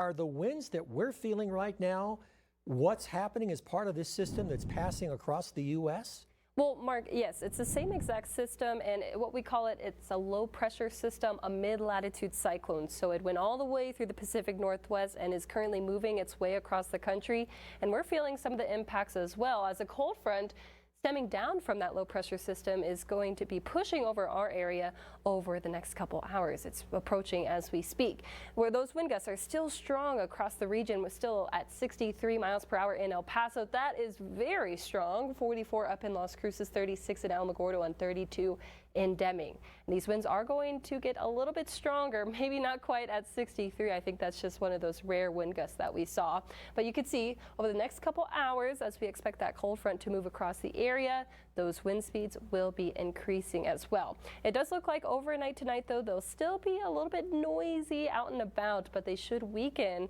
Are the winds that we're feeling right now, what's happening as part of this system that's passing across the U.S.? Well, Mark, yes, it's the same exact system, and what we call it's a low pressure system, a mid-latitude cyclone. So it went all the way through the Pacific Northwest and is currently moving its way across the country. And we're feeling some of the impacts as well, as a cold front stemming down from that low pressure system is going to be pushing over our area over the next couple hours. It's approaching as we speak. Where those wind gusts are still strong across the region, we're still at 63 miles per hour in El Paso. That is very strong. 44 up in Las Cruces, 36 in Alamogordo, and 32 in Deming. And these winds are going to get a little bit stronger, maybe not quite at 63. I think that's just one of those rare wind gusts that we saw. But you can see over the next couple hours, as we expect that cold front to move across the area, those wind speeds will be increasing as well. It does look like overnight tonight, though, they'll still be a little bit noisy out and about, but they should weaken.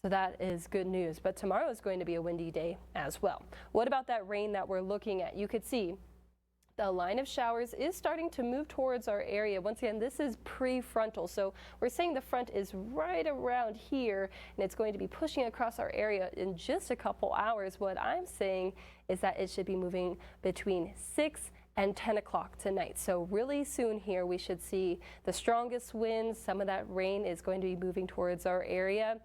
So that is good news. But tomorrow is going to be a windy day as well. What about that rain that we're looking at? You could see the line of showers is starting to move towards our area. Once again, this is prefrontal, so we're saying the front is right around here, and it's going to be pushing across our area in just a couple hours. What I'm saying is that it should be moving between 6 and 10 o'clock tonight. So really soon here, we should see the strongest winds. Some of that rain is going to be moving towards our area,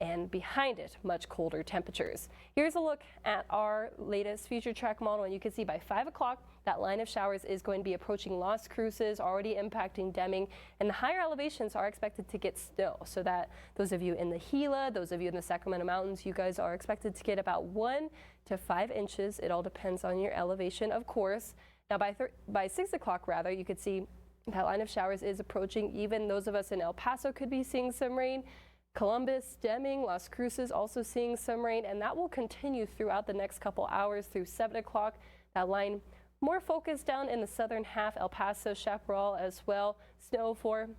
and behind it, much colder temperatures. Here's a look at our latest future track model, and you can see by 5 o'clock, that line of showers is going to be approaching Las Cruces, already impacting Deming, and the higher elevations are expected to get snow. So that those of you in the Gila, those of you in the Sacramento Mountains, you guys are expected to get about 1 to 5 inches. It all depends on your elevation, of course. Now by 6 o'clock, rather, you could see that line of showers is approaching. Even those of us in El Paso could be seeing some rain. Columbus, Deming, Las Cruces also seeing some rain, and that will continue throughout the next couple hours through 7 o'clock. That line more focused down in the southern half, El Paso, Chaparral as well. Snow for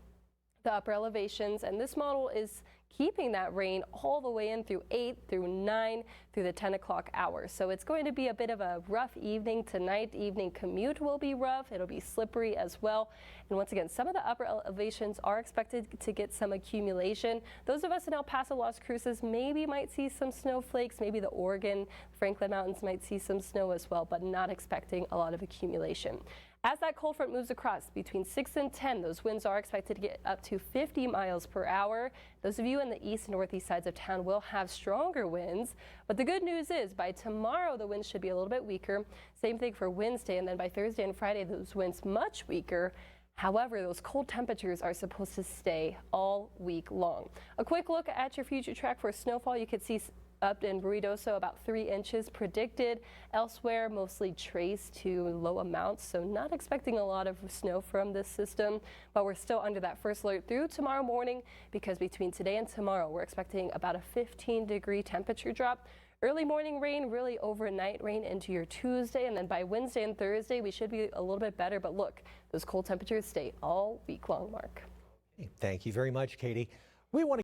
the upper elevations, and this model is keeping that rain all the way in through 8, through 9, through the 10 o'clock hours. So it's going to be a bit of a rough evening tonight. Evening commute will be rough. It'll be slippery as well. And once again, some of the upper elevations are expected to get some accumulation. Those of us in El Paso, Las Cruces maybe might see some snowflakes. Maybe the Oregon, Franklin Mountains might see some snow as well, but not expecting a lot of accumulation. As that cold front moves across between 6 and 10, those winds are expected to get up to 50 miles per hour. Those of you in the east and northeast sides of town will have stronger winds. But the good news is by tomorrow, the winds should be a little bit weaker. Same thing for Wednesday, and then by Thursday and Friday, those winds much weaker. However, those cold temperatures are supposed to stay all week long. A quick look at your future track for snowfall. You could see up in Ruidoso about 3 inches predicted. Elsewhere, mostly traced to low amounts, so not expecting a lot of snow from this system, but we're still under that first alert through tomorrow morning, because between today and tomorrow, we're expecting about a 15-degree temperature drop. Early morning rain, really overnight rain into your Tuesday, and then by Wednesday and Thursday, we should be a little bit better, but look, those cold temperatures stay all week long, Mark. Thank you very much, Katie. We want to